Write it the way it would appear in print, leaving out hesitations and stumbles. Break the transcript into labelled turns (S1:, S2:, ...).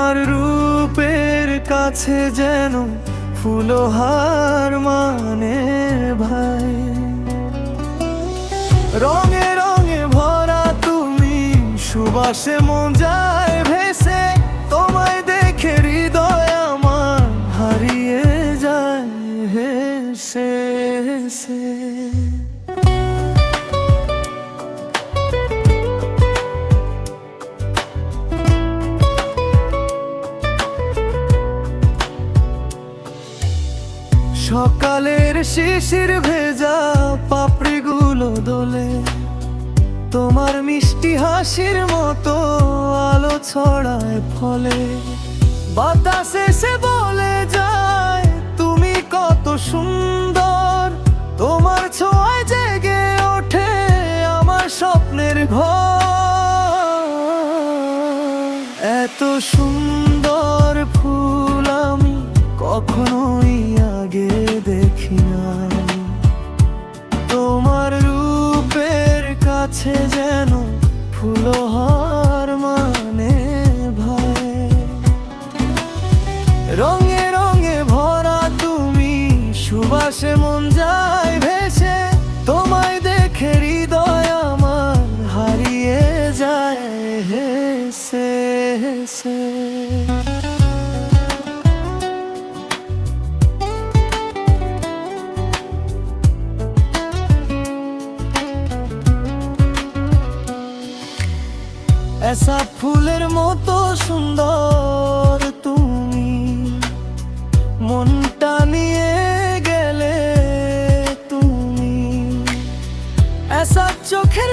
S1: তোমার রূপের কাছে যেন ফুলহার মানে ভাই। রঙে রঙে ভরা তুমি, সুবাসে মন যায় ভেসে, তোমায় দেখে হৃদয় আমার হারিয়ে যায় হেসে হেসে। সকালের শিশির ভেজা পাপড়িগুলো দোলে, তোমার মিষ্টি হাসির মতো আলো ছড়ায় ফলে। বাতাসে সে বলে যায় তুমি কত সুন্দর, তোমার ছোঁয়ায় জেগে ওঠে আমার স্বপ্নের ঘর। এত সুন্দর ফুল আমি কখনোই আগে দেখি নাই, তোমার রূপের কাছে যেন ফুলহার মানে ভাই। রঙে রঙে ভরা তুমি, সুবাসে মন যায় ভেসে, তোমায় দেখে হৃদয় আমার হারিয়ে যায় হেসে হেসে। ऐसा ফুলের মতো সুন্দর তুমি, মনটা নিয়ে গেলে তুমি। ऐसा চোখের